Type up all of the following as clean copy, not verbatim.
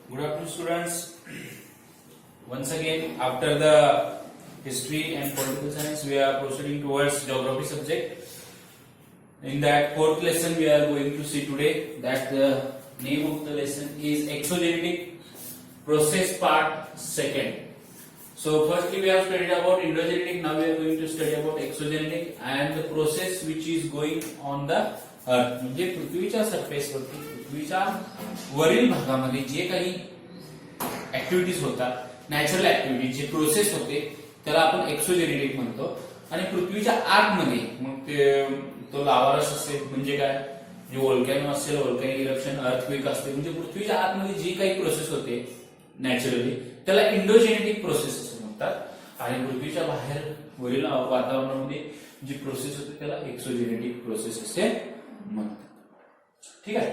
Good afternoon, students. Once again, after the history and political science, we are proceeding towards geography subject. In that fourth lesson, we are going to see today that the name of the lesson is exogenetic process part second. So firstly, we have studied about endogenetic. Now we are going to study about exogenetic and the process which is going on the अर्थ. म्हणजे पृथ्वीच्या सरफेसवरती पृथ्वीच्या वरील भागामध्ये जे काही activities होतात natural activities जे प्रोसेस होते त्याला आपण एक्सोजेनेटिक म्हणतो. आणि पृथ्वीच्या आतमध्ये मग ते तो लावारस असेल म्हणजे काय जे व्होल्कॅनो असेल व्होल्कॅनिक इरप्शन अर्थक्वेक असते म्हणजे पृथ्वीच्या आतमध्ये जी काही प्रोसेस होते नॅचरली त्याला इंडोजेनेटिक प्रोसेस असे म्हणतात. आणि पृथ्वीच्या बाहेर वरील वातावरणामध्ये जी प्रोसेस होते त्याला एक्सोजेनेटिक प्रोसेस असे म्हणतात. ठीक आहे.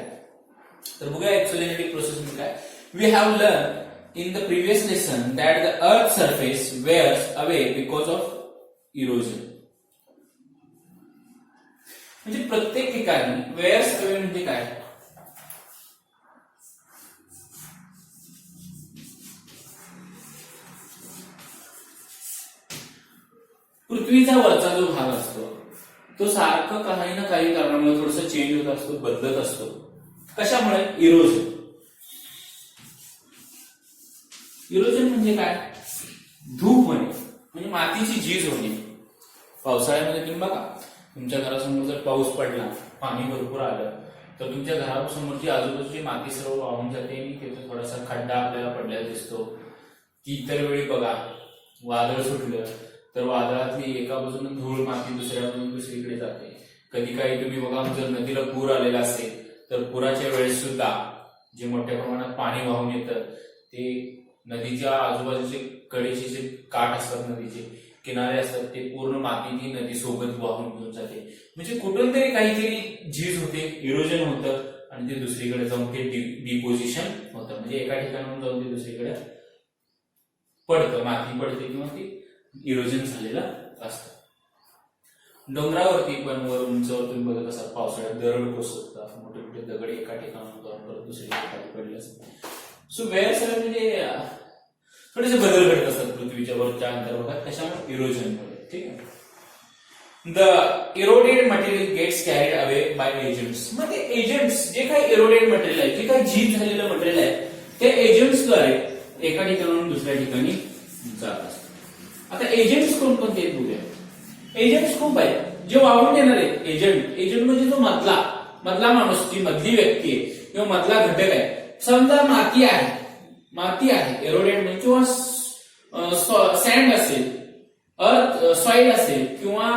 तर बघूया एक्सोजेनेटिक प्रोसेस म्हणजे काय. We have learn in the previous lesson that the earth surface wears away because of erosion. म्हणजे प्रत्येक ठिकाणी वेअर्स अवे म्हणजे काय पृथ्वीचा वरचा जो भाग असतो तो सारखं काही ना काही कारणामुळे थोडंसं चेंज होत असतो बदलत असतो. कशामुळे इरोजन. इरोजन म्हणजे काय धूप होणे म्हणजे मातीची झीज होणे. पावसाळ्यामध्ये तुम्ही बघा तुमच्या घरासमोर जर पाऊस पडला पाणी भरपूर आलं तर तुमच्या घरासमोरची आजूबाजूची माती सर्व वाहून जाते आणि तिथे थोडासा खड्डा आपल्याला पडलेला दिसतो. ती इतर वेळी बघा वादळ सुटलं तर वादळातली एका बाजूने धूळ माती दुसऱ्या बाजूने दुसरीकडे जाते. कधी काही तुम्ही बघा जर नदीला पूर आलेला असेल तर पुराच्या वेळेस सुद्धा जे मोठ्या प्रमाणात पाणी वाहून येतं ते नदीच्या आजूबाजूचे कडेचे जे काठ असतात नदीचे किनारे असतात ते पूर्ण माती ती नदी सोबत वाहून घेऊन जाते. म्हणजे कुठून तरी काहीतरी झीज होते इरोजन होतं आणि ते दुसरीकडे जाऊन ते डिपोजिशन होतं. म्हणजे एका ठिकाणाहून जाऊन ते दुसरीकडे पडतं माती पडते किंवा ती इरोजन झालेलं असतं. डोंगरावरती पण वर उंचावर तुम्ही बघत असाल पावसाळ्यात दरड कोसळतात मोठे मोठे दगड एका ठिकाणाहून जाऊन परत दुसऱ्या ठिकाणी पडले असतात. सो वेअर सगळं म्हणजे थोडेसे बदल घडत असतात पृथ्वीच्या वरच्या अंतर्भागात कशामुळे इरोजनमुळे. ठीक आहे. The eroded material gets carried away by agents. मग ते एजंट्स जे काही इरोडेड मटेरियल आहे जे काही झीज झालेलं मटेरियल आहे ते एजंट्सद्वारे एका ठिकाणाहून दुसऱ्या ठिकाणी जात असतात. आता एजंट्स कोणकोणते आहेत बघूया. एजंट्स खूप आहेत जे वाहून येणार आहेत. एजंट म्हणजे जो मधला माणूस जी मधली व्यक्ती आहे किंवा मधला घटक आहे. समजा माती आहे एरोडेड म्हणजे किंवा सँड असेल अर्थ सॉइल असेल किंवा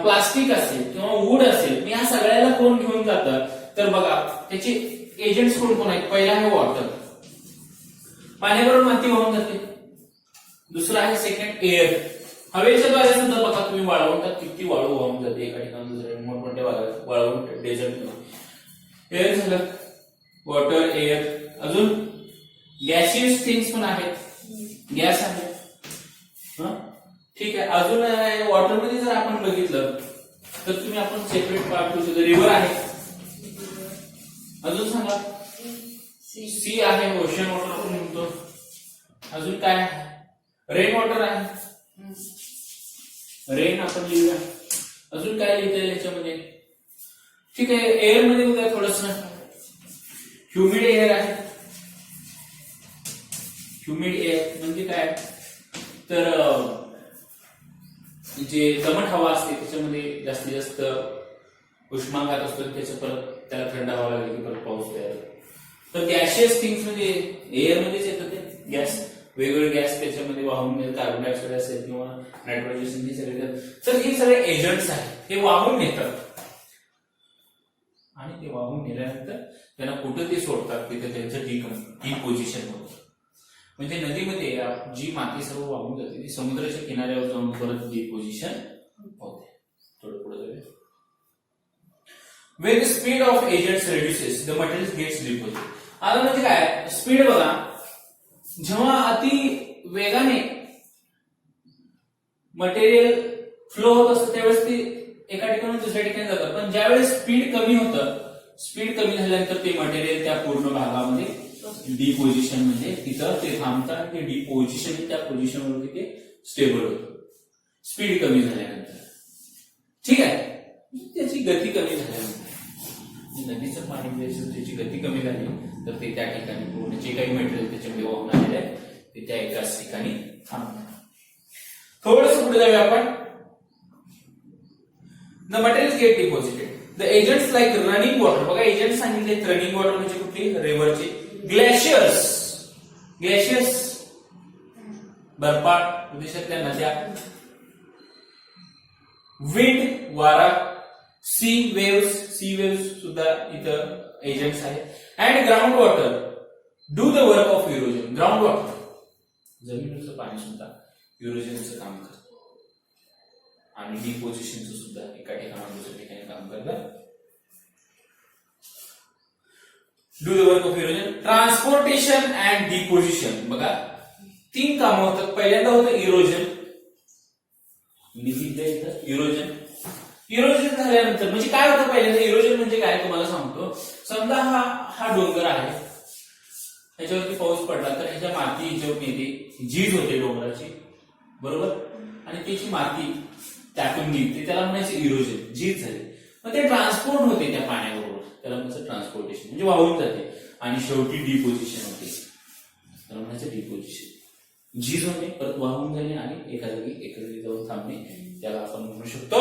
प्लास्टिक असेल किंवा वूड असेल या सगळ्याला कोण घेऊन जातं तर बघा त्याचे एजंट्स कोण आहेत. पहिला आहे वॉटर पाण्याबरोबर माती वाहून जाते. दुसरा आहे सेकंड एअर हवेच्या द्वारे सुद्धा बघा तुम्ही वाळवंटात किती वाळू वाहून जाते एका ठिकाणी दुसऱ्या मोठमोठ्या वाळवंट डेझर्ट एअर झालं वॉटर एअर. अजून गॅसियस थिंग्स पण आहेत गॅस आहे. ठीक आहे. अजून वॉटरमध्ये जर आपण बघितलं तर तुम्ही आपण सेपरेट पार्ट करू शकतो. रिव्हर आहे. अजून सांगा सी आहे ओशन वॉटर आपण म्हणतो. अजून काय रेन वॉटर आहे रेन आपण लिहूया. अजून काय लिहिता येईल याच्यामध्ये. ठीक आहे. एअर मध्ये बघा थोडस ह्युमिड एअर आहे. ह्युमिड एअर म्हणजे काय तर जे दमट हवा असते त्याच्यामध्ये जास्तीत जास्त उष्माघात असतो त्याच्या परत त्याला थंड हवा लागली की परत पाऊस तयार होतो. तर गॅशियस थिंग्स म्हणजे एअर मध्येच येतं ते गॅस वेगवेगळे गॅस त्याच्यामध्ये वाहून कार्बन डायऑक्साईड असेल किंवा नायट्रोजन सगळे तर हे सगळे एजंट्स आहेत हे वाहून नेतात आणि ते वाहून नेल्यानंतर त्यांना कुठं ते सोडतात तिथे त्यांचं डिपोजिशन होतं. म्हणजे नदीमध्ये जी माती सर्व वाहून जाते ती समुद्राच्या किनाऱ्यावर जाऊन परत डिपोजिशन होते. थोडं पुढे जाऊया. When the speed of agents reduces, the material gets deposited. आता म्हणजे काय स्पीड बघा जेव्हा अति वेगाने मटेरियल फ्लो होत असतं त्यावेळेस ती एका ठिकाणून दुसऱ्या ठिकाणी जातात. पण ज्यावेळेस स्पीड कमी होतं स्पीड कमी झाल्यानंतर ते मटेरियल त्या पूर्ण भागामध्ये डिपोजिशन म्हणजे तिथं ते थांबतात, ते डिपोजिशन त्या पोझिशनवरती ते स्टेबल होतं स्पीड कमी झाल्यानंतर. ठीक आहे, त्याची गती कमी झाल्यानंतर नदीचं पाणी त्याची गती कमी झाली तर ते त्या ठिकाणी पूर्ण जे काही मटेरियल त्याच्यामध्ये वाहून आलेलं आहे ते त्या एकाच ठिकाणी थांबणार. थोडंसं पुढे जाऊया आपण. The materials get deposited. The agents like running water. बघा एजंट सांगितले रनिंग वॉटर म्हणजे कुठली, रिव्हरची. ग्लेशियर्स, ग्लेशियर्स बर्फाळ प्रदेशातल्या नद्या. विंड वारा. सी वेव्स सुद्धा इथं एजंट्स आहेत. And ground water do the work of erosion. Ground water जमिनीचं पाणी सुद्धा इरोजनचं काम करतं आणि डिपोजिशनचं सुद्धा एका ठिकाणाहून दुसऱ्या ठिकाणी काम करतं. Do the work of erosion. Transportation and deposition. बघा 3 कामं होतात. पहिल्यांदा होतं इरोजन. इरोजन इरोजन झाल्यानंतर म्हणजे काय होतं, पहिल्यांदा इरोजन म्हणजे काय तुम्हाला सांगतो. समजा हा डोंगर आहे, ह्याच्यावरती पाऊस पडला तर ह्याच्या माती ह्याच्यावरती येते, झीज होते डोंगराची, बरोबर, आणि त्याची माती त्यातून निघते, त्याला म्हणायचं इरोजन. झीज झाली मग ते ट्रान्सपोर्ट होते त्या पाण्याबरोबर, त्याला म्हणायचं ट्रान्सपोर्टेशन म्हणजे वाहून जाते. आणि शेवटी डिपोजिशन होते, त्याला म्हणायचं डिपोजिशन. झीज होणे, परत वाहून जाणे आणि एका जागी जाऊन थांबणे, त्याला आपण म्हणू शकतो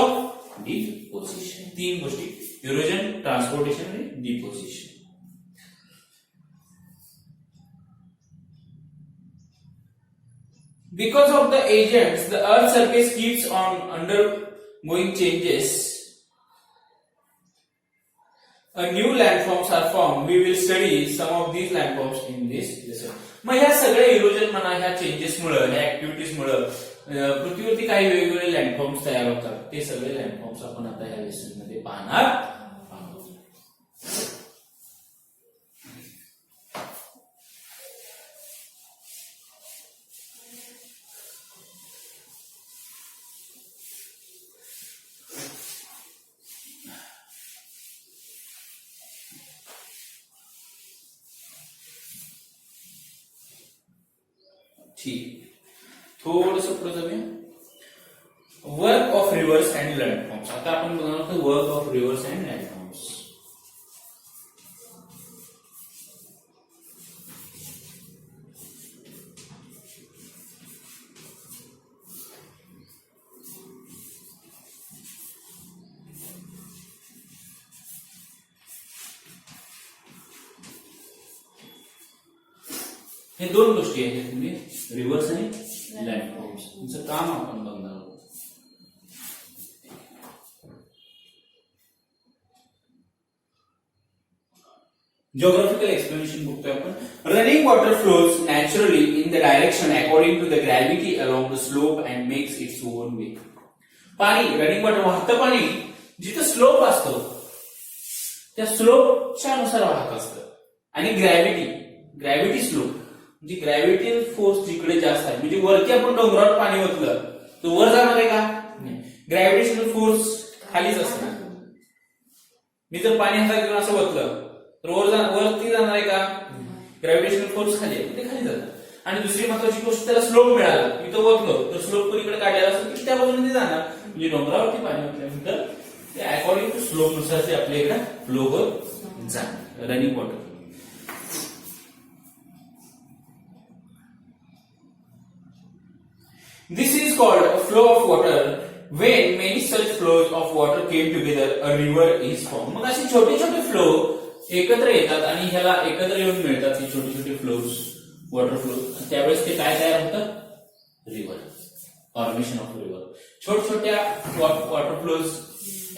डिपोजिशन. 3 गोष्टी, इरोजन, ट्रान्सपोर्टेशन आणि deposition. Because of the agents, the Earth's surface keeps on undergoing changes. A new landforms are formed. We will study some of these landforms in this lesson. मग ह्या सगळ्या इरोजन म्हणा, ह्या changes मुळे, ह्या activities मुळे पृथ्वीवरती काही वेगवेगळे लँडफॉर्म्स तयार होतात. ते सगळे लँडफॉर्म्स आपण आता ह्या लेसन मध्ये पाहणार आहोत. ठीक, थोडस पुढे जाऊया. Work of rivers and landforms. आता आपण बघणार आहोत work of rivers and landforms. हे 2 गोष्टी आहेत, म्हणजे रिव्हर्स आणि लँडफॉर्म्स. तुमचं काम आपण बघणार आहोत. Geographical explanation बघतोय आपण. Running water flows naturally in the direction according to the gravity along the slope and makes its own way. पाणी, रनिंग वॉटर, वाहतं पाणी जिथं स्लोप असतो त्या स्लोपच्या नुसार वाहत असतं. आणि ग्रॅव्हिटी स्लोप म्हणजे ग्रॅव्हिटी फोर्स जिकडे जास्त आहे, म्हणजे वरती आपण डोंगरावर पाणी ओतलं तर वर जाणार आहे का? नाही. ग्रॅव्हिटेशनल फोर्स खालीच असणार. मी जर पाणी हातात घेऊन असं ओतलं तर वरती जाणार आहे का? ग्रॅव्हिटेशनल फोर्स खाली आहे, ते खाली जाणार. आणि दुसरी महत्वाची गोष्ट, त्याला स्लोप मिळाला, इथं ओतलं तर स्लोप पलीकडे काढलेला असेल की त्या बाजूने जाणार. म्हणजे डोंगरावरती पाणी ओतल्यानंतर ते अकॉर्डिंग टू स्लोप नुसार ते आपल्या इकडे फ्लो होत जाणार. Running water. This is called a flow of water. When many such flows of water came together, a river is formed. मग असे छोटे छोटे फ्लो एकत्र येतात आणि ह्याला एकत्र येऊन मिळतात हे छोटे छोटे फ्लोज, वॉटर फ्लो. त्यावेळेस ते काय तयार होतं? रिव्हर. Formation of river. छोट्या वॉटर फ्लोज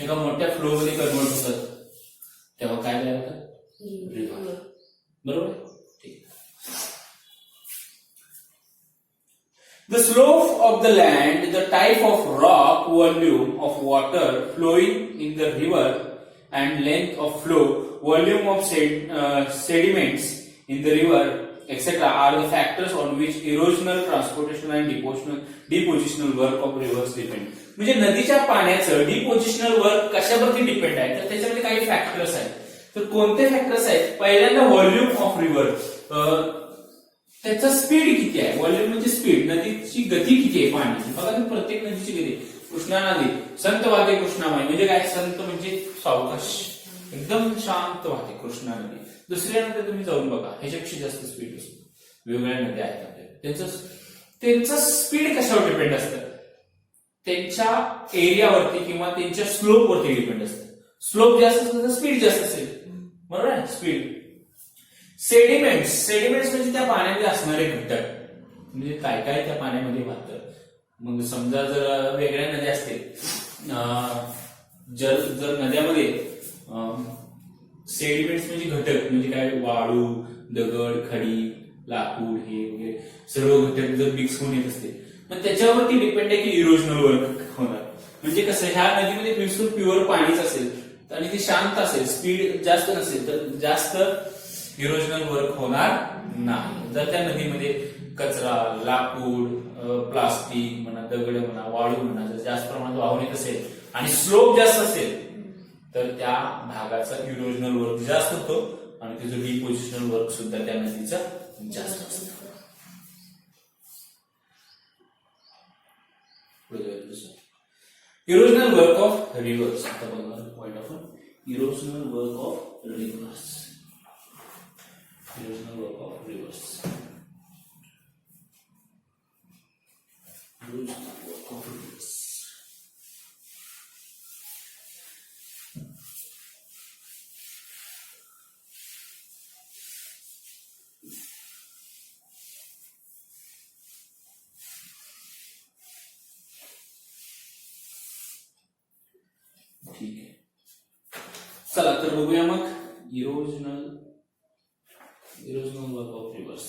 एका मोठ्या फ्लो मध्ये कन्वर्ट होतात, तेव्हा काय तयार होतं? रिव्हर. बरोबर. The slope of the land, the type of rock, volume of water flowing in the river, and length of flow, volume of sediments in the river, etc. are the factors on which erosional, transportational and depositional work of rivers depend. म्हणजे नदीच्या पाण्याचं depositional work कशावरती depend आहे, तर त्याच्यामध्ये काही factors आहेत. तर कोणते फॅक्टर्स आहेत? पहिल्यांदा व्हॉल्यूम ऑफ रिव्हर. त्याचा स्पीड किती आहे, व्हॉल्यूम म्हणजे स्पीड, नदीची गती किती आहे पाण्याची. बघा प्रत्येक नदीची गती. कृष्णा नदी संत वाहते कृष्णामाई, म्हणजे काय, संत म्हणजे सावकाश, एकदम शांत वाहते कृष्णा नदी. दुसऱ्या नद्या तुम्ही जाऊन बघा, ह्याच्यापेक्षा जास्त स्पीड असतो. वेगवेगळ्या नद्या आहेत आपल्या, त्यांचं स्पीड कशावर डिपेंड असतं, त्यांच्या एरियावरती किंवा त्यांच्या स्लोपवरती डिपेंड असतं. स्लोप जास्त असेल तर स्पीड जास्त असेल, बरोबर आहे, स्पीड. सेडिमेंट्स म्हणजे त्या पाण्यामध्ये असणारे घटक, म्हणजे काय काय त्या पाण्यामध्ये वाहतं. मग समजा जर वेगळ्या नद्या असतील, जर नद्यामध्ये सेडिमेंट्स म्हणजे घटक, म्हणजे काय, वाळू, दगड, खडी, लाकूड, हे वगैरे सर्व घटक जर मिक्स होऊन येत असते, मग त्याच्यावरती डिपेंड आहे की इरोजनल वर्क होणार. म्हणजे कसं, ह्या नदीमध्ये बिलकुल प्युअर पाणीच असेल आणि ती शांत असेल, स्पीड जास्त नसेल तर जास्त इरोजनल वर्क होणार नाही. जर त्या नदीमध्ये कचरा, लाकूड, प्लास्टिक म्हणा, दगड म्हणा, वाळू म्हणा जर जास्त प्रमाणात वाहून येत असेल आणि स्लोप जास्त असेल तर त्या भागाचा इरोजनल वर्क जास्त होतो आणि त्याचं डिपोजिशनल वर्क सुद्धा त्या नदीचा जास्त असतं. Erosional work of reverse. आता बघा point of erosional work of reverse. Erosional work of reverse. Erosional work of reverse. ठीक आहे, चला तर बघूया मग इरोजनल वर्क ऑफ रिव्हर्स.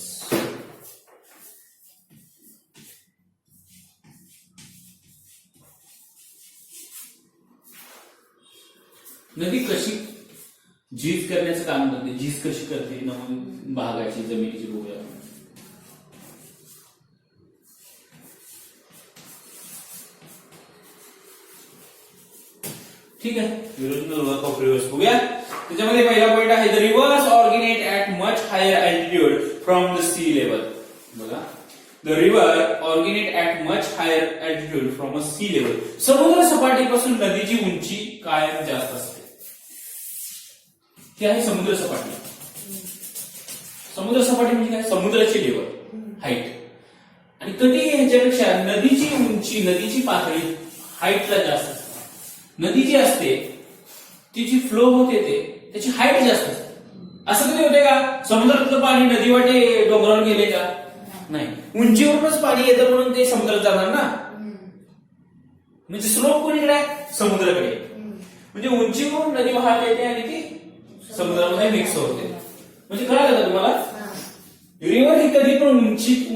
नदी कशी झीज करण्याचं काम करते, झीज कशी करते भागाची, जमिनीची बघूया. ठीक आहे, इरोजनल वर्क ऑफ रिव्हर्स बघूया. त्याच्यामध्ये पहिला पॉइंट आहे, the rivers originate at much higher altitude from the sea level. बघा, the river originate at much higher altitude from a sea level. समुद्र सपाटीपासून नदीची उंची कायम जास्त असते. ती आहे समुद्र सपाटी. समुद्र सपाटी म्हणजे काय, समुद्राची लेवल, हाईट. आणि कधी ह्याच्यापेक्षा नदीची उंची, नदीची पातळी हाईटला जास्त असते. नदी जी असते तिची फ्लो होत येते, त्याची हाईट जास्त असते. असं कधी होते का समुद्रातलं पाणी नदी वाटे डोंगरावर गेले का, नाही, उंचीवरूनच पाणी येतं म्हणून ते समुद्रात जाणार ना. म्हणजे स्लोप कोणीकडे आहे, समुद्राकडे. म्हणजे उंचीवरून नदी वाहत येते आणि ती समुद्रामध्ये मिक्स होते. म्हणजे कळालं का तुम्हाला, रिव्हर ही कधी पण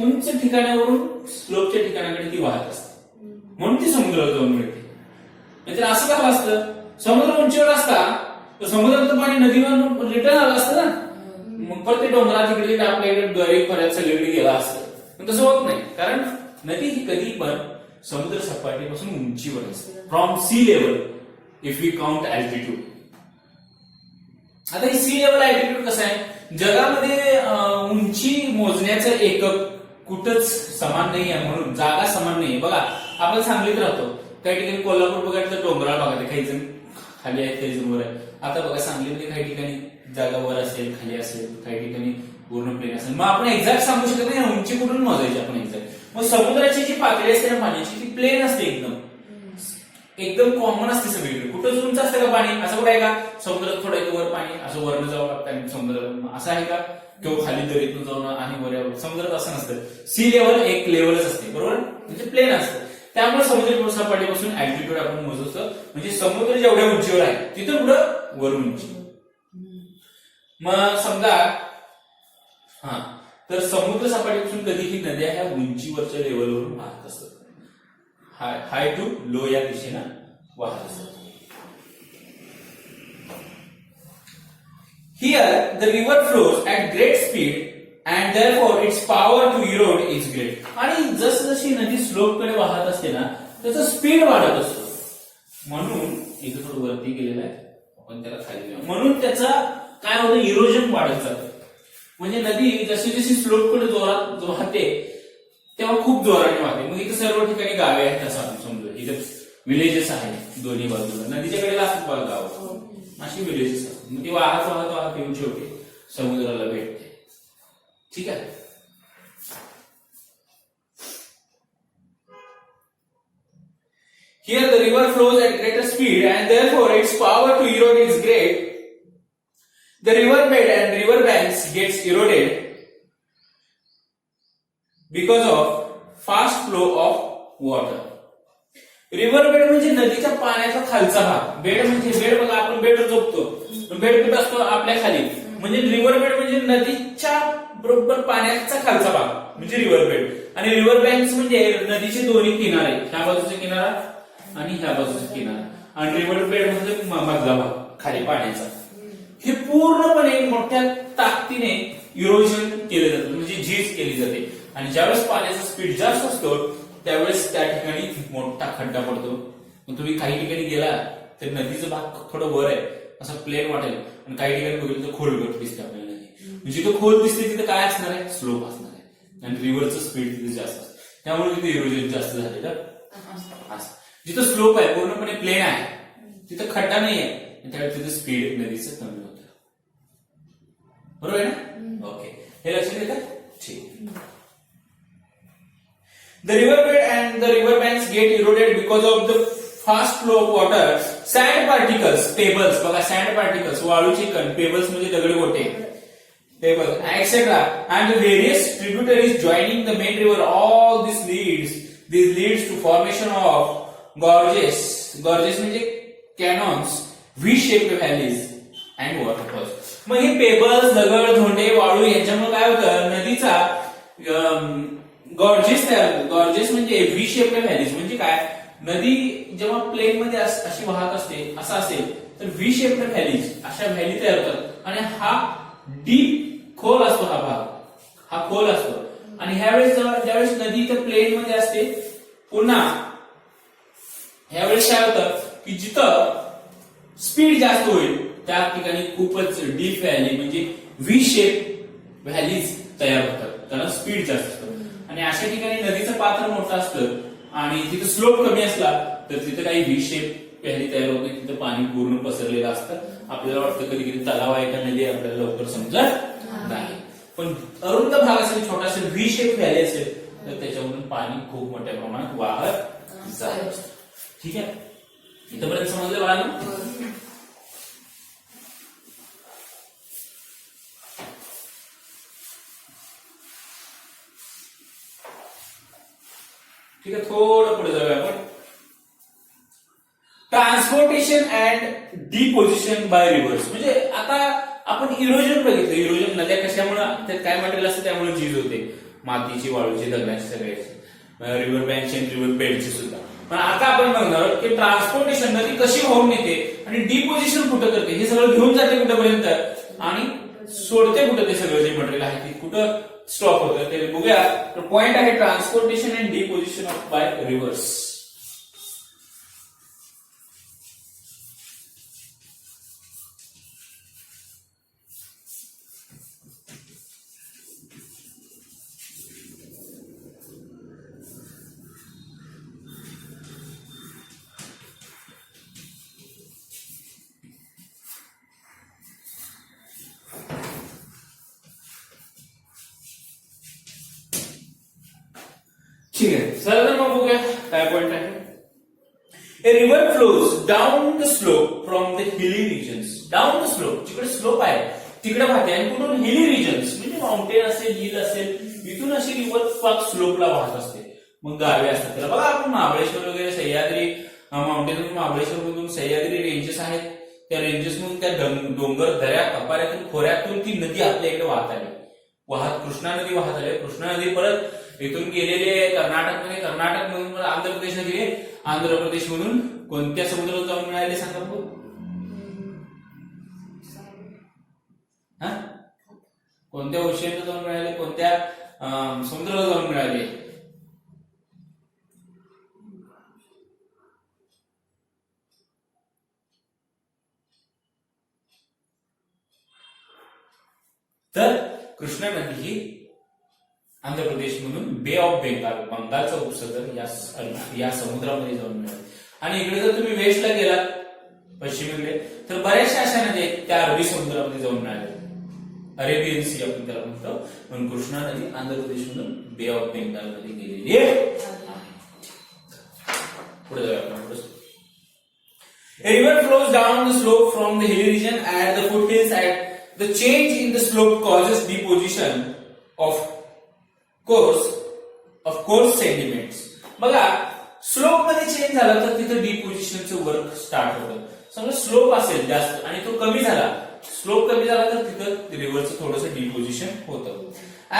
उंच ठिकाणावरून स्लोपच्या ठिकाणाकडे ती वाहत असते, म्हणून ती समुद्राला जाऊन मिळते. म्हणजे असं का असतं, समुद्र उंचीवर असता तर समुद्रातलं पाणी नदीवर रिटर्न आलं असतं ना, मग परत ते डोंगरात तिकडे आपल्याकडे द्वारे खोऱ्यात सगळीकडे गेला असतं. पण तसं होत नाही, कारण नदी ही कधी पण समुद्र सपाटीपासून उंचीवर असते, from sea level if we count altitude. आता ही सी लेवल अल्टिट्यूड कसं आहे, जगामध्ये उंची मोजण्याचं एकक कुठंच समान नाही आहे, म्हणून जागा समान नाही. बघा आपण सांगलीत राहतो, काही ठिकाणी कोल्हापूर बघायचं तर डोंगराळ भागात आहे, काही जण खाली आहेत, काही जण वर आहे. आता बघा सांगलीमध्ये काही ठिकाणी जागा वर असेल, खाली असेल, काही ठिकाणी पूर्ण प्लेन असेल. मग आपण एक्झॅक्ट सांगू शकत नाही उंची कुठून मोजायची आपण एक्झॅक्ट. मग समुद्राची जी पातळी असते ना पाण्याची, ती प्लेन असते, एकदम कॉमन असते सगळीकडे. कुठंच उंच असतं का पाणी, असं कुठं आहे का, समुद्रात थोडं वर पाणी असं वरनं जावं लागतं आणि समुद्रात असं आहे का, किंवा खाली दरीतून जाऊन आणि वर. समुद्रात असं नसतं, सी लेवल एक लेवलच असते, बरोबर, म्हणजे प्लेन असतं. त्यामुळे समुद्र सपाटीपासून अल्टिट्यूड आपण मोजतो, म्हणजे समुद्र जेवढ्या उंचीवर आहे तिथं पुढं वर उंची. मग समजा तर समुद्र सपाटीपासून कधीही नद्या ह्या उंचीवरच्या लेवलवरून वाहत असतात, हाय टू लो या दिशेनं वाहत असतात. Here the river flows at great speed and therefore its power to erode is great. आणि जसजशी नदी स्लोप कडे वाहत असते ना, त्याचं स्पीड वाढत असतो. म्हणून इथं थोडं वरती गेलेलं आहे, आपण त्याला खाली घेऊ, म्हणून त्याचा काय होतं, इरोजन वाढत जातं. म्हणजे नदी जशी जशी स्लोपकडे जोरात वाहते तेव्हा खूप जोराने वाहते. मग इथे सर्व ठिकाणी गावे आहेत असं आपण समजू. इथे विलेजेस आहेत दोन्ही बाजूला, नदीच्या कडेला असतात बघा गाव, अशी विलेजेस असतात. मग ती वाहत वाहत वाहत येऊन शेवटी समुद्राला भेटते. ठीक आहे. Here the river flows at greater speed and therefore its power to erode is great. The river bed and river banks gets eroded because of fast flow of water. River bed म्हणजे नदीच्या पाण्याचा खालचा भाग. Bed म्हणजे bed बघा, आपण बेडवर झोपतो, बेड कुठं असतो आपल्या खाली. म्हणजे रिव्हर बेड म्हणजे नदीच्या बरोबर पाण्याचा खालचा भाग म्हणजे रिव्हर बेड. आणि रिव्हर बँक्स म्हणजे नदीचे दोन्ही किनारे, ह्या बाजूचा किनारा आणि ह्या बाजूचा किनारा. आणि रिव्हर बेड म्हणजे मधला भाग खाली पाण्याचा. हे पूर्णपणे मोठ्या ताकदीने इरोजन केले जातं, म्हणजे झीज केली जाते. आणि ज्यावेळेस पाण्याचा स्पीड जास्त असतो त्यावेळेस त्या ठिकाणी मोठा खड्डा पडतो. मग तुम्ही काही ठिकाणी गेला तर नदीचा भाग थोडं वर आहे असं प्लेन वाटेल, आणि काही ठिकाणी बघितलं तर खोलगट दिसते आपल्याला नदी. म्हणजे जिथं खोल दिसते तिथे काय असणार आहे, स्लोप असणार आहे. आणि रिव्हरचं स्पीड तिथे जास्त असतं, त्यामुळे तिथे इरोजन जास्त झालेलं असतं. जिथं स्लोप आहे पूर्णपणे प्लेन आहे तिथं खड्डा नाही आहे, त्यावेळेस तिथे स्पीड नदीचं कमी होतं. बरोबर आहे ना? ओके, हे लक्षात येतं. ठीक. The river bed and the river banks get eroded because of the fast flow of water. Sand particles, pebbles, बघा sand particles, वाळूचे कण, pebbles म्हणजे दगडगोटे, pebbles, etc. And the various tributaries joining the main river. All this leads to formation of gorges. Gorges म्हणजे canyons, V-shaped valleys and waterfalls. मग हे pebbles, दगड, धोंडे, वाळू यांच्यामुळे काय होतं, नदीचा गॉर्जेस तयार होतो. गॉर्जेस म्हणजे व्ही शेप व्हॅलीज. म्हणजे काय, नदी जेव्हा प्लेन मध्ये अशी वाहत असते असं असेल तर व्ही शेप व्हॅलीज, अशा व्हॅली तयार होतात. आणि हा डीप खोल असतो, हा भाग हा खोल असतो. आणि ह्यावेळेस ज्यावेळेस नदी तर प्लेन मध्ये असते, पुन्हा ह्यावेळेस काय होतं की जिथं स्पीड जास्त होईल त्या ठिकाणी खूपच डीप व्हॅली म्हणजे व्ही शेप व्हॅलीज तयार होतात, कारण स्पीड जास्त असतं. आणि अशा ठिकाणी नदीचं पात्र मोठं असतं आणि तिथं स्लोप कमी असला तर तिथं काही व्ही शेप व्हॅली तयार होत नाही, तिथं पाणी पूर्ण पसरलेलं असतं. आपल्याला वाटतं कधी कधी तलाव आहे का नदी आपल्याला लवकर समजत नाही, पण अरुंद भाग असेल, छोटा असेल, व्ही शेप व्हॅली असेल तर त्याच्यामधून पाणी खूप मोठ्या प्रमाणात वाहत जात असतं. ठीक आहे, इथपर्यंत समजलं बाळांनो? ठीक आहे, थोडं पुढे जाऊया आपण. Transportation and deposition by rivers. म्हणजे आता आपण इरोजन बघितलं. इरोजन नद्या कशामुळे, त्यात काय मटेरियल असतं त्यामुळे झीज होते, मातीची, वाळूची, दगडाची, सगळ्याची, रिव्हर बँकची आणि रिव्हर बेडची सुद्धा. पण आता आपण बघणार की ट्रान्सपोर्टेशन नदी कशी वाहून नेते आणि डिपोजिशन कुठं करते, हे सगळं घेऊन जाते कुठपर्यंत आणि सोडते कुठं, ते सगळं जे मटेरियल आहे ते कुठं स्टॉप होतं ते बघूया. तर पॉइंट आहे transportation and deposition of by rivers. ठीक आहे, चला तर मग बघूया काय पॉइंट आहे. A river flows down the slope from the hilly regions. Down the slope, जिकडे स्लोप आहे तिकडे वाहते. आणि कुठून, हिली रिजन्स म्हणजे माउंटेन असेल, हिल असेल, इथून अशी रिव्हर पाक स्लोपला वाहत असते. मग गावे असतात त्याला. बघा आपण महाबळेश्वर वगैरे, सह्याद्री माउंटेन, महाबळेश्वर मधून सह्याद्री रेंजेस आहेत, त्या रेंजेस मधून त्या डोंगर, दऱ्या, कपाऱ्यातून, खोऱ्यातून ती नदी आपल्या इकडे वाहत आली. कृष्णा नदी वाहत आली. कृष्णा नदी परत इथून गेलेले कर्नाटकमध्ये, कर्नाटक मधून आंध्र प्रदेशला गेले, आंध्र प्रदेश मधून कोणत्या समुद्रात जाऊन मिळाले सांगा बघू. कोणत्या ओशियनला जाऊन मिळाले, कोणत्या समुद्राला जाऊन मिळाले? तर कृष्णा नदी ही आंध्र प्रदेशमधून बे ऑफ बेंगाल, बंगालचा उपसागर या समुद्रामध्ये जाऊन मिळाली. आणि इकडे जर तुम्ही वेस्टला गेलात, पश्चिमेकडे, तर बऱ्याचशा अशा नद्या आहेत त्या अरबी समुद्रामध्ये जाऊन मिळाल्या. अरेबियन सी आपण त्याला म्हणतो. म्हणून कृष्णा नदी आंध्र प्रदेशमधून बे ऑफ बेंगाल मध्ये गेलेली आहे. पुढे जाऊया आपण. A river flows down the slope from the hilly region at the foothills. At the change in the slope causes deposition of coarse sediments. बघा, स्लोप मध्ये चेंज झाला तर तिथे डिपोजिशनचं वर्क स्टार्ट होतं. समजा स्लोप असेल जास्त आणि तो कमी झाला, स्लोप कमी झाला तर तिथं रिव्हरचं थोडंसं डिपोजिशन होतं.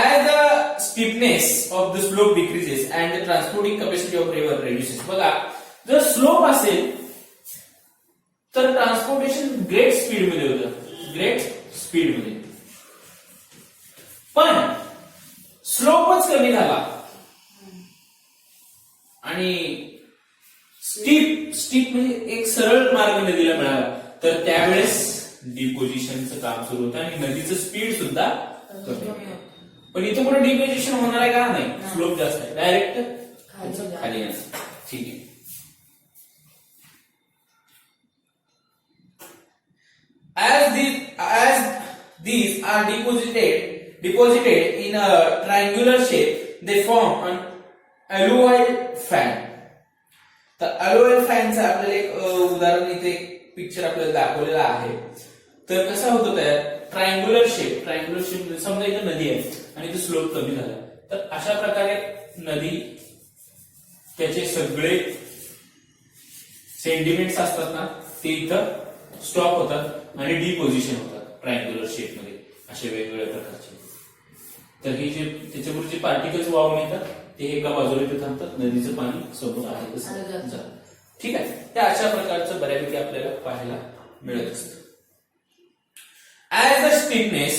As the steepness of the slope decreases and the transporting capacity of river reduces. बघा, जर स्लोप असेल तर ट्रान्सपोर्टेशन ग्रेट स्पीड मध्ये होतं, ग्रेट स्पीड मध्ये. पण स्लोपच कमी झाला आणि स्टीप म्हणजे एक सरळ मार्ग नदीला मिळाला, तर त्यावेळेस डिपोजिशनचं काम सुरू होतं आणि नदीचं स्पीड सुद्धा कमी होतं. पण इथं कुठे डिपोजिशन होणार आहे का? नाही, स्लोप जास्त आहे, डायरेक्ट खाली येणार. ठीक आहे. As these are deposited in a triangular shape, they form an alluvial fan. तर alluvial fan चं आपल्याला एक उदाहरण इथे पिक्चर आपल्याला दाखवलेला आहे. तर कसा होतो तयार? ट्रायंग्युलर शेप समजा इथे नदी आहे आणि इथे स्लोप कमी झाला, तर अशा प्रकारे नदी त्याचे सगळे सेंटिमेंट्स असतात ना, ते इथं स्टॉप होतात आणि डिपोजिशन होतात ट्रायंग्युलर शेप मध्ये, असे वेगवेगळ्या प्रकारचे. तर हे जे त्याच्यावर जे पार्टिकल्स वाहून येतात ते एका बाजूला इथे थांबतात, नदीचं पाणी समोर आहे तसं जातं. ठीक आहे. त्या अशा प्रकारचं बऱ्यापैकी आपल्याला पाहायला मिळत असतं. As the steepness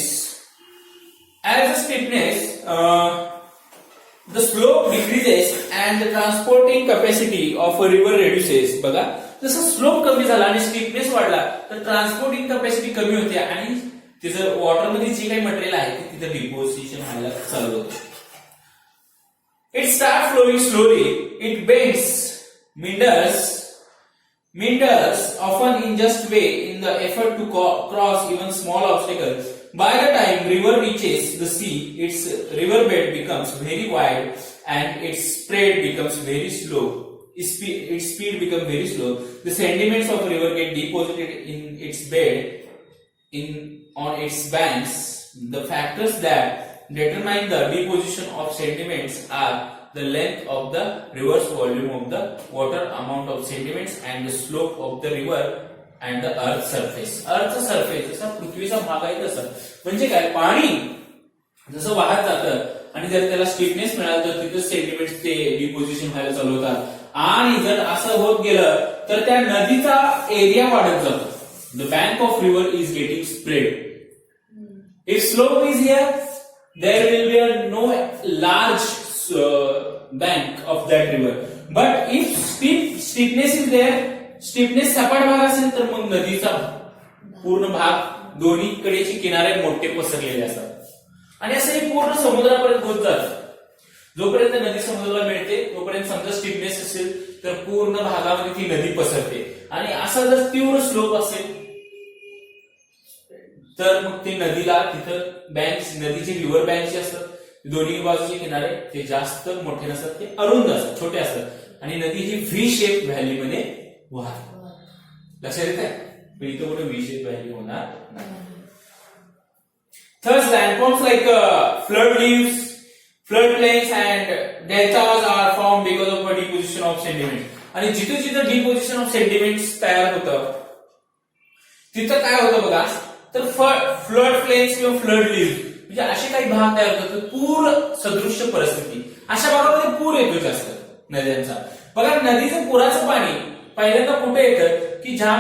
the slope decreases and the transporting capacity of a river reduces. बघा, जसं स्लोप कमी झाला आणि स्टीपनेस वाढला तर ट्रान्सपोर्टिंग कॅपॅसिटी कमी होते आणि तिचं वॉटरमध्ये जे काही मटेरियल आहे ते तिथं डिपोजिशन व्हायला चालू होतं. It start flowing slowly, it bends, meanders often in just way in the effort to cross even small obstacles. By the time river reaches the sea, its riverbed becomes very wide and its spread becomes very slow. Its speed becomes very slow. The sediments of river get deposited in its bed on its banks. The factors that determine the deposition of sediments are the length of the river's volume of the water, amount of sediments and the slope of the river and the earth surface. Earth surface जसा पृथ्वीचा भाग आहे तसं. म्हणजे काय, पाणी जसं वाहत जातं आणि जर त्याला स्टीपनेस मिळाला तर तिथे सेंटिमेंट्स ते डिपोजिशन व्हायला चालू होतात. आणि जर असं होत गेलं तर त्या नदीचा एरिया वाढत जातो. The bank of river is getting spread. If slope is here, there will be no large bank of that river. But if steepness is there, steepness सपाट भाग असेल तर मग नदीचा पूर्ण भाग दोन्हीकडेचे किनारे मोठे पसरलेले असतात आणि असं हे पूर्ण समुद्रापर्यंत होत जातं. जोपर्यंत नदी समुद्राला मिळते तोपर्यंत समजा स्टीपनेस असेल तर पूर्ण भागामध्ये ती नदी पसरते आणि असा जर तीव्र स्लोप असेल तर मग ते नदीला तिथं बँक्स, नदीचे रिव्हर बँक जे असतात दोन्ही बाजूचे किनारे ते जास्त मोठे नसतात, ते अरुंद असतात, छोटे असतात आणि नदी ही व्ही शेप व्हॅली मध्ये वाहते. लक्षात येत आहे? पण इथं कुठे व्ही शेप व्हॅली होणार नाही. Thus, landforms like floodplains and deltas are formed because of a deposition of sediments. आणि जिथे जिथे डिपोजिशन ऑफ सेंटिमेंट्स तयार होतं तिथं काय होतं बघा, तर फ्लड प्लेन्स किंवा फ्लड लीव्ह म्हणजे असे काही भाग तयार होतात, पूर सदृश्य परिस्थिती. अशा भागामध्ये पूर येतो जास्त नद्यांचा. बघा, नदीचं पुराचं पाणी पहिल्यांदा कुठे येतं की ज्या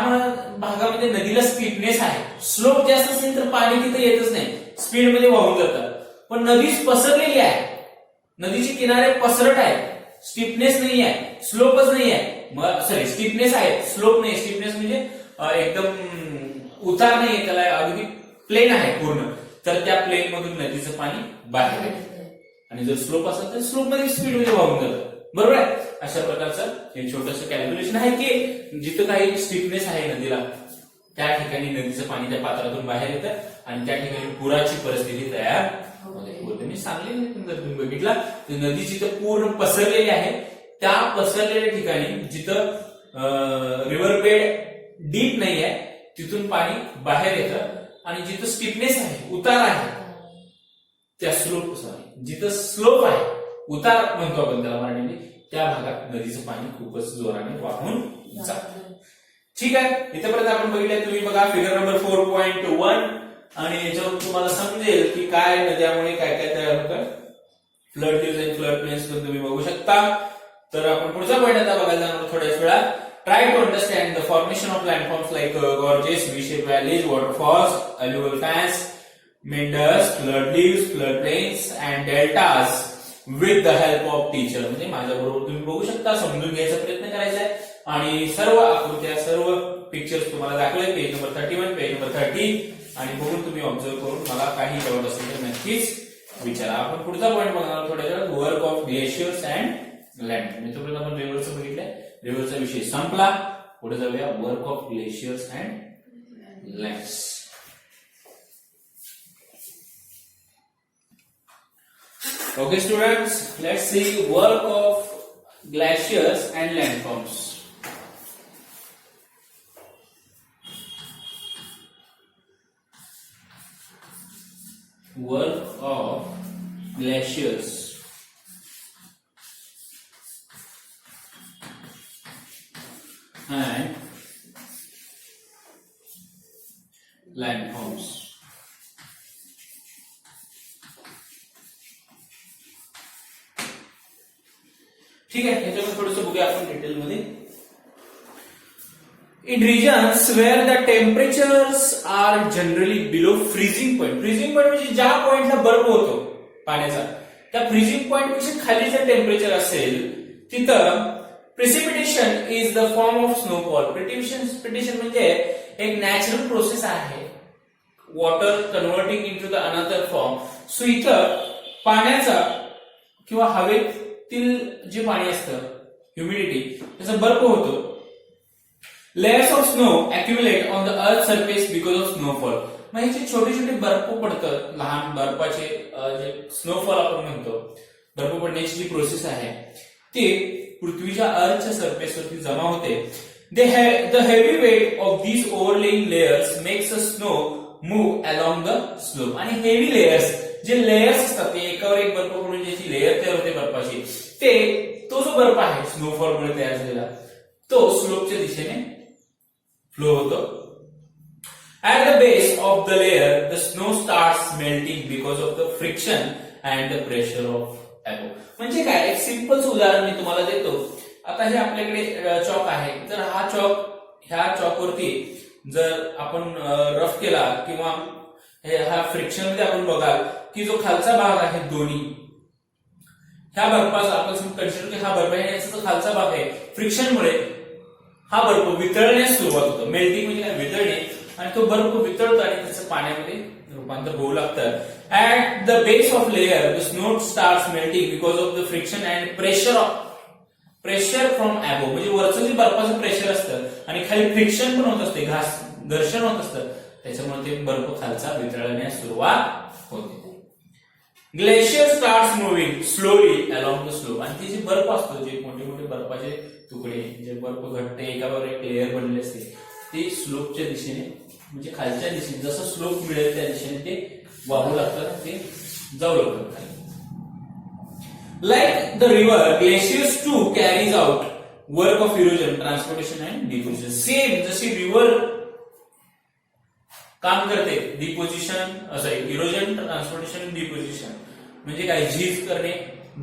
भागामध्ये नदीला स्टीपनेस आहे, स्लोप जास्त असेल तर पाणी तिथे येतच नाही, स्पीड मध्ये वाहून जातात. पण नदी पसरलेली आहे, नदीचे किनारे पसरट आहे, स्टीपनेस नाही आहे, स्लोपच नाही आहे, सॉरी स्टीपनेस आहे, स्लोप नाही. स्टीपनेस म्हणजे एकदम उतार नाहीये, त्याला अगदी प्लेन आहे पूर्ण, तर त्या प्लेन मधून नदीचं पाणी बाहेर येतं आणि जर स्लोप असेल तर स्लोप मध्ये स्पीड मध्ये वाहून जातं. बरोबर आहे. अशा प्रकारचं हे छोटंसं कॅल्क्युलेशन आहे की जिथं काही स्टिफनेस आहे नदीला त्या ठिकाणी नदीचं पाणी त्या पात्रातून बाहेर येतं आणि त्या ठिकाणी पुराची परिस्थिती तयार होते. मी सांगले जर तुम्ही बघितला तर नदी जिथं पूर्ण पसरलेली आहे त्या पसरलेल्या ठिकाणी जिथं रिव्हर बेड डीप नाही आहे तिथून पाणी बाहेर येतं आणि जिथं स्टिफनेस आहे उतार आहे त्या जिथं स्लोप आहे उतार म्हणतो आपण त्याला मराठीमध्ये त्या भागात नदीचं पाणी खूपच जोराने वाहून जातं. ठीक आहे. इथपर्यंत आपण बघितलं. तुम्ही बघा फिगर नंबर 4.1 आणि याच्यावर तुम्हाला समजेल की काय नद्यामुळे काय काय तयार होतं. फ्लड ड्यूज आणि फ्लड प्लेन्स पण तुम्ही बघू शकता. तर आपण पुढचा पॉईंट आता बघायला जाणार थोड्याच वेळात. Try to understand the formation of landforms like gorges, V shape valleys, waterfalls, alluvial fans, meanders, flood levees, flood plains and deltas with the help of teacher. म्हणजे माझ्याबरोबर तुम्ही बघू शकता, समजून घ्यायचा प्रयत्न करायचा आहे आणि सर्व आकृत्या सर्व पिक्चर्स तुम्हाला दाखवले. पेज नंबर 31, पेज नंबर 30 आणि बघून तुम्ही ऑब्झर्व करून मला काही डाऊट असेल तर नक्कीच विचारा. आपण पुढचा पॉईंट बघणार थोड्या वेळात. Work of glaciers and land. मित्रांनो आपण रिव्हरचं बघितलंय. रिव्हरचा विषय संपला. पुढे जाऊया work of glaciers and lands. Okay students, let's see work of glaciers and landforms. Work of glaciers and landforms. ठीक आहे. याच्यामध्ये थोडंसं बघूया आपण डिटेल मध्ये. In regions where the temperatures are generally below freezing point. Freezing point म्हणजे ज्या पॉइंटला बर्फ होतो पाण्याचा त्या फ्रीजिंग पॉइंट पेक्षा खाली जर टेम्परेचर असेल तिथं precipitation is the form of snowfall. Precipitation म्हणजे एक नॅचरल प्रोसेस आहे water converting into the another form. So इथं पाण्याचा किंवा हवेतील जे पाणी असतं ह्युमिडिटी त्याचा बर्फ होतो. Layers of snow accumulate on the earth surface because of snowfall. म्हणजे छोटे छोटे बर्फ पडतात. लहान बर्फाचे जे स्नोफॉल आपण म्हणतो बर्फ पडण्याची जी प्रोसेस आहे ती पृथ्वीच्या अर्थच्या सरफेसवरती जमा होते. The heavy weight of these overlying layers makes a snow move along the slope. आणि हेवी लेयर्स जे लेयर्स असतात ते एकावर एक बर्फ पडून ज्याची लेयर तयार होते बर्फाची तो जो बर्फ आहे स्नोफॉल मुळे तयार झालेला तो स्लोपच्या दिशेने फ्लो होतो. At the base of the layer, the snow starts melting because of the friction and the pressure of above. म्हणजे काय एक सिंपल उदाहरण मी तुम्हाला देतो. आता हे आपल्याकडे चॉक आहे. तर हा चॉक ह्या चॉकवरती जर आपण रफ केला किंवा हा फ्रिक्शन मध्ये आपण बघाल की जो खालचा भाग आहे दोन्ही ह्या बर्फाचा आपण कन्सिडर की हा बर्फ आहे याचा जो खालचा भाग आहे फ्रिक्शनमुळे हा बर्फ वितळण्यास सुरुवात होतो. मेल्टिंग म्हणजे काय वितळणे आणि तो बर्फ वितळतो आणि त्याचं पाण्यामध्ये रूपांतर होऊ लागतं. At the base of layer the snow starts melting because of the friction and pressure from above. म्हणजे वरचं जे बर्फाचं प्रेशर असतं आणि खाली फ्रिक्शन पण होत असते घर्षण होत असतं त्याच्यामुळे ते बर्फ खालचा वितळण्यास सुरुवात होते. Glacier starts moving slowly along the slope. आणि ते जे बर्फ असतो जे मोठे मोठे बर्फाचे तुकडे जे बर्फ घट्ट एकावर एक लेअर बनले असते ते स्लोपच्या दिशेने म्हणजे खालच्या दिशेने जसं स्लोप मिळेल त्या दिशेने ते वाहू लागतात ते जाऊ लागतात खाली. Like the river glaciers to carries out work of erosion transportation and deposition. Same जशी रिव्हर काम करते डिपोजिशन इरोजन ट्रान्सपोर्टेशन डिपोजिशन म्हणजे काय झीज करणे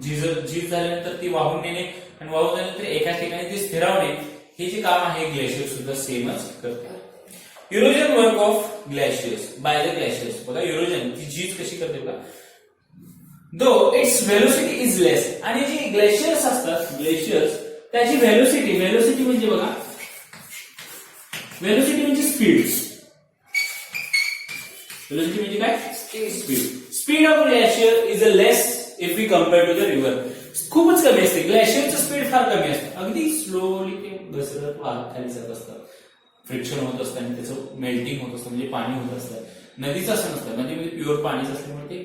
झीज झाल्यानंतर ती वाहून नेणे आणि वाहून झाल्यानंतर एका ठिकाणी ती स्थिरावणे हे जे काम आहे ग्लेशियर सुद्धा सेमच करते. Erosion work of glaciers by the glaciers. बघा इरोजन ती झीज कशी करते बघा. Though its velocity is less. आणि जी ग्लेशियर्स असतात ग्लेशियर्स त्याची व्हेलोसिटी म्हणजे बघा व्हेलोसिटी म्हणजे स्पीड. व्हेलोसिटी म्हणजे काय speed of glacier is less if we compare to the river. खूपच कमी असते. ग्लेशियरचं स्पीड फार कमी असते. अगदी स्लोली ते घसरत वाहत खाली जात असतात. फ्रिक्शन होत असतं आणि त्याचं मेल्टिंग होत असतं, म्हणजे पाणी होत असतं. नदीचं असं नसतं. नदीमध्ये प्युअर पाणीच असल्यामुळे ते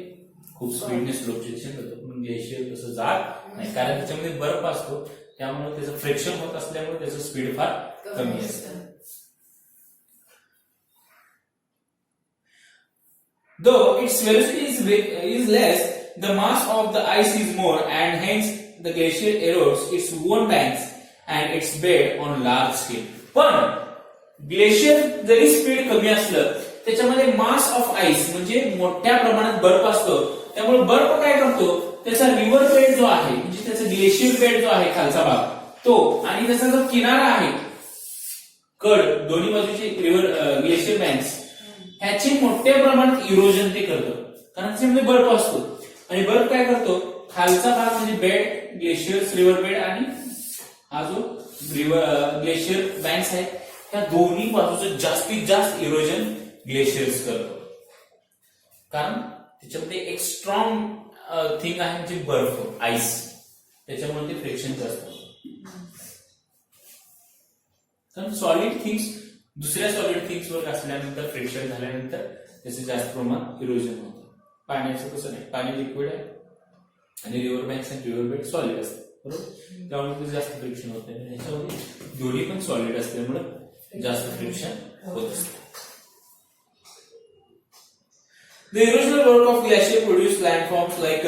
खूप स्पीडने स्लोपशन होतं. पण ग्लेशियर तसं जात नाही, कारण त्याच्यामध्ये बर्फ असतो, त्यामुळे त्याचं फ्रिक्शन होत असल्यामुळे त्याचं स्पीड फार कमी असतं. Though its velocity is less, the mass of the ice is more, and hence the glacier erodes its own banks and its bed on large scale. पण ग्लेशियर जरी स्पीड कमी असलं, त्याच्यामध्ये मास ऑफ आईस म्हणजे मोठ्या प्रमाणात बर्फ असतो. त्यामुळे बर्फ काय करतो, त्याचा रिव्हर बेड जो आहे, म्हणजे त्याचा ग्लेशियर बेड जो आहे खालचा भाग तो, आणि त्याचा जो किनारा आहे, कड, दोन्ही बाजूचे रिव्हर ग्लेशियर बँक्स, ह्याचे मोठ्या प्रमाणात इरोजन ते करतं. कारण त्याच्यामध्ये बर्फ असतो, आणि बर्फ काय करतो, खालचा भाग म्हणजे बेड, ग्लेशियर्स रिव्हर बेड, आणि हा जो ग्लेशियर बँक्स आहे, त्या दोन्ही बाजूचं जास्तीत जास्त इरोजन ग्लेशियर्स करतो. कारण त्याच्यामध्ये एक स्ट्रॉंग थिंग आहे म्हणजे बर्फ, आईस, त्याच्यामुळे ते फ्रिक्शन जास्त होतं. कारण सॉलिड थिंग्स दुसऱ्या सॉलिड थिंग्स वर असल्यानंतर, फ्रिक्शन झाल्यानंतर त्याचे जास्त प्रमाणात इरोजन होतं. पाण्याचं कसं नाही, पाणी लिक्विड आहे आणि रिव्हर बँक्स आणि रिव्हर बेड सॉलिड असतात, बरोबर. त्यामुळे ते जास्त फ्रिक्शन होत नाही. ह्याच्यामध्ये दोन्ही पण सॉलिड असल्यामुळे जास्त फ्रिक्शन होत असते. The erosional work of glacier produced landforms like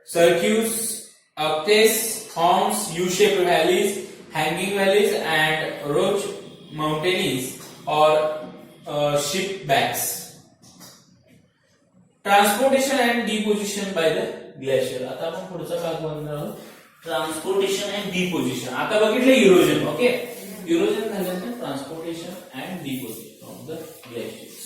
cirques, arcs, horns, U-shaped valleys, hanging valleys, and roche mountains or shipbacks. Transportation and deposition by the glacier. आता आपण पुढचा भाग बघणार आहोत, ट्रान्सपोर्टेशन अँड डिपोजिशन. आता बघितलं इरोजन, ओके. इरोजन झाल्यानंतर transportation and deposition of the glaciers.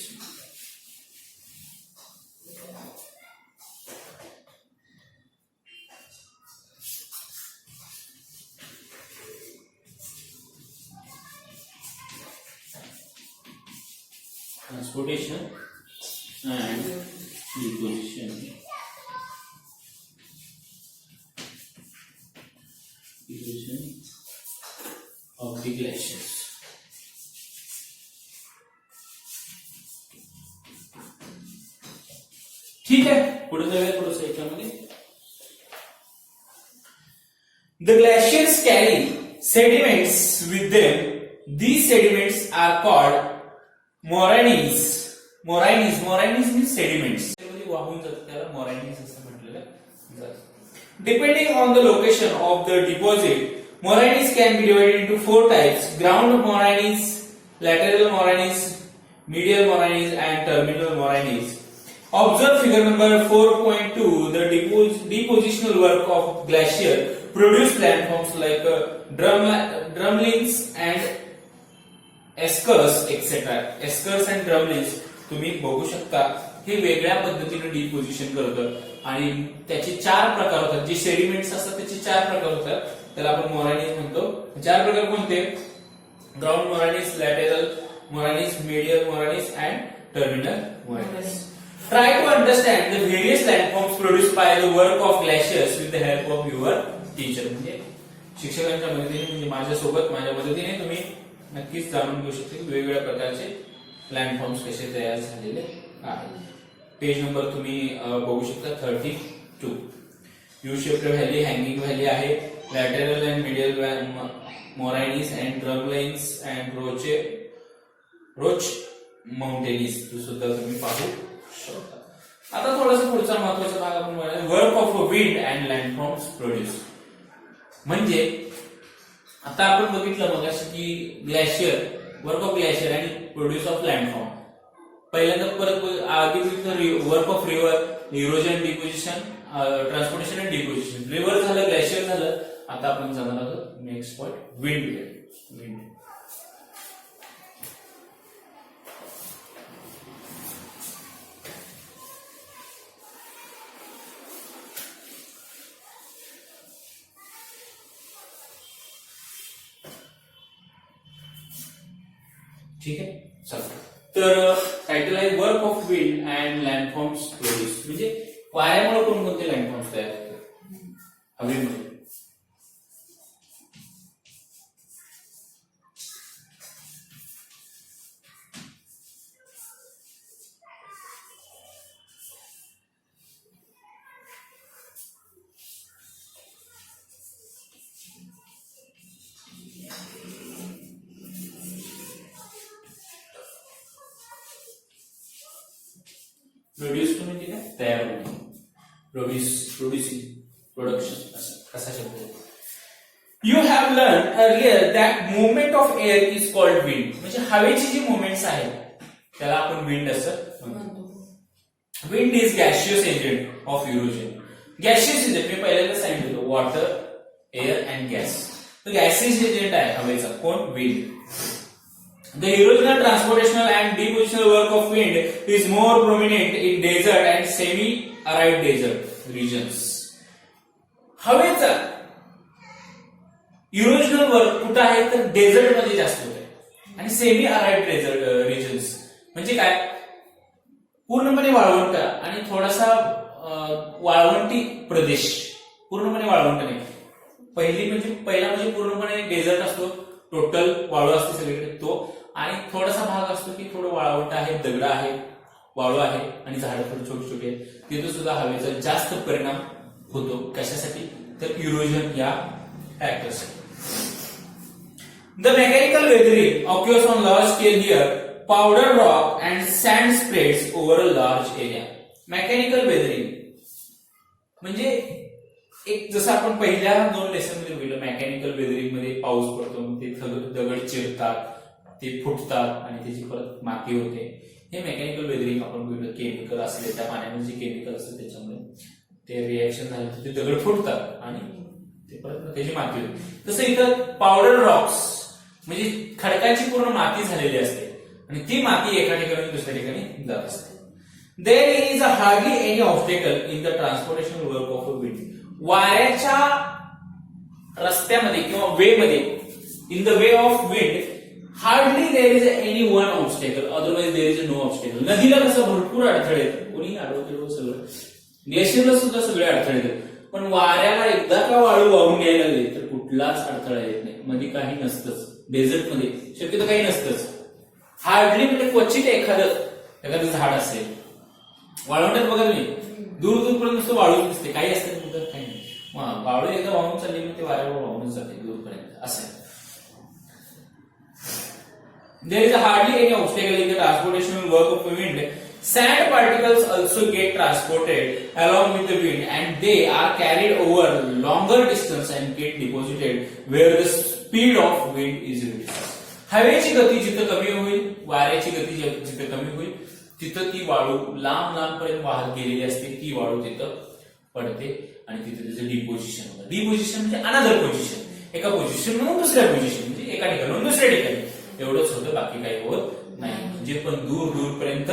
Transportation and deposition. Deposition of the glaciers. ठीक आहे, पुढे जाऊया थोडंसं याच्यामध्ये. The glaciers carry sediments with them. These sediments are called moraines. Moraines means sediments. वाहून जातात, त्याला moraines असं म्हटलेलं जातं. Depending on the location of the deposit, moraines can be divided into 4 types: ground moraines, lateral moraines, medial moraines, and terminal moraines. Observe figure number 4.2. The depositional work of glacier produced landforms like drumlins and eskers etcetera. Eskers and drumlins तुम्ही बघू शकता, हे वेगळ्या पद्धतीने deposition करतं, आणि त्याचे 4 प्रकार होतात. जे सेडिमेंट्स असतात त्याचे 4 प्रकार होतात, त्याला आपण मोरानीज म्हणतो. 4 प्रकार कोणते? Ground moraines, lateral moraines, medial moraines and terminal moraines. Try to understand the various landforms produced by the work of glaciers with the help of your teacher. म्हणजे शिक्षकांच्या मदतीने, म्हणजे माझ्यासोबत, माझ्या मदतीने तुम्ही नक्कीच जाणून घेऊ शकता की वेगवेगळ्या प्रकारचे लँडफॉर्म्स कसे तयार झालेले आहेत. पेज नंबर तुम्ही बघू शकता 32. U shaped valley, hanging valley आहे, lateral and medial moraines and drumlins and roche moutonnees सुद्धा तुम्ही पाहू शकता. आता थोडासा पुढचा महत्वाचा भाग आपण बघूया, work of wind and landforms produce. म्हणजे आता आपण बघितलं मगाशी की ग्लेशियर, वर्क ऑफ ग्लेशियर आणि प्रोड्यूस ऑफ लँडफॉर्म. पहिल्यांदा परत आधी work of river, erosion, deposition, transportation and deposition. River झालं, ग्लेशियर झालं. आता आपण जाणार आहोत नेक्स्ट पॉइंट, विंड. विंड ठीक आहे. चला, तर टायटल आहे work of wind and landforms produce, म्हणजे वाऱ्यामुळे कोणकोणते लँडफॉर्म्स तयार होतात हवेमध्ये. प्रोड्यूस म्हणजे काय, तयार होणे. प्रोड्युसिंग, प्रोडक्शन, कसा शब्द आहे. You have learn earlier that movement of air is called wind, म्हणजे हवेची जी मुवमेंट्स आहेत त्याला आपण विंड असं म्हणतो. Wind is gaseous agent of erosion. Gaseous agent मी पहिल्यांदा सांगितलं, वॉटर, एअर अँड गॅस. तर गॅसियस एजंट आहे हवेचा कोण, wind. The erosional, transportational and depositional work of wind is more prominent in desert and semi-arid desert regions. हवेचा erosional work कुठं आहे तर डेझर्ट मध्ये जास्त होत आहे आणि सेमी अराइड डेझर्ट रिजन्स म्हणजे काय, पूर्णपणे वाळवंट आणि थोडासा वाळवंटी प्रदेश, पूर्णपणे वाळवंट नाही. पहिला म्हणजे पूर्णपणे डेझर्ट असतो, टोटल वाळू असते सगळीकडे तो, आणि थोडासा भाग असतो की थोडं वाळवंट आहे, दगड आहे, वाळू आहे आणि झाडं थोडी छोटी छोटी आहेत, तिथे सुद्धा हवेचा जास्त परिणाम होतो. कशासाठी तर इरोजन या फॅक्टरसाठी. The mechanical weathering occurs on large scale here. Powder rock and sand spreads over a large area. Mechanical weathering म्हणजे एक जसं आपण पहिल्या 2 लेसन मध्ये बघितलं, मेकॅनिकल वेदरिंग मध्ये पाऊस पडतो, ते दगड चिरतात, ते फुटतात आणि त्याची परत माती होते. हे मेकॅनिकल वेदरिंग आपण बघितलं. केमिकल असले त्या पाण्यामध्ये जे केमिकल असतं त्याच्यामुळे ते रिएक्शन झालं तर ते दगड फुटतात आणि ते परत त्याची माती होते. तसं इथं पावडर रॉक्स म्हणजे खडकाची पूर्ण माती झालेली असते आणि ती माती एका ठिकाणी दुसऱ्या ठिकाणी जात असते. There is hardly any obstacle in the transportation work of a wind. वाऱ्याच्या रस्त्यामध्ये किंवा वे मध्ये, in the way of wind hardly there is any one obstacle, otherwise there is no obstacle. नदीला कसं भरपूर अडथळे आहेत, कोणी अडवते सगळं, ग्लेशियरला सुद्धा सगळे अडथळे आहेत, पण वाऱ्याला एकदा का वाळू वाहून यायला लागली तर कुठलाच अडथळा येत नाही. मध्ये काही नसतंच, डेझर्ट मध्ये शक्यतो काही नसतंच. हार्डली म्हणजे क्वचित एखादं झाड असेल, वाळवंटात बघा तुम्ही दूर दूरपर्यंत नुसतं वाळूच दिसते, काही असतं काही नाही. वाळू एकदा वाहून चालली मग ते वाऱ्यावर वाहूनच जाते दूरपर्यंत असं. There is hardly any obstacle in the transportational work of wind. Sand particles also get transported along with the wind and they are carried over longer distance and get deposited where the speed of wind is reduced. हवेची गती जिथं कमी होईल, वाऱ्याची गती जिथं कमी होईल तिथं ती वाळू लांब पर्यंत वाहत गेलेली असते, ती वाळू तिथं पडते आणि तिथे त्याचं डिपोजिशन होतं. डिपोजिशन म्हणजे अनदर पोझिशन, एका पोझिशन म्हणून दुसऱ्या पोझिशन, म्हणजे एका ठिकाणी दुसऱ्या ठिकाणी एवढंच होतं, बाकी काही होत नाही. म्हणजे पण दूर पर्यंत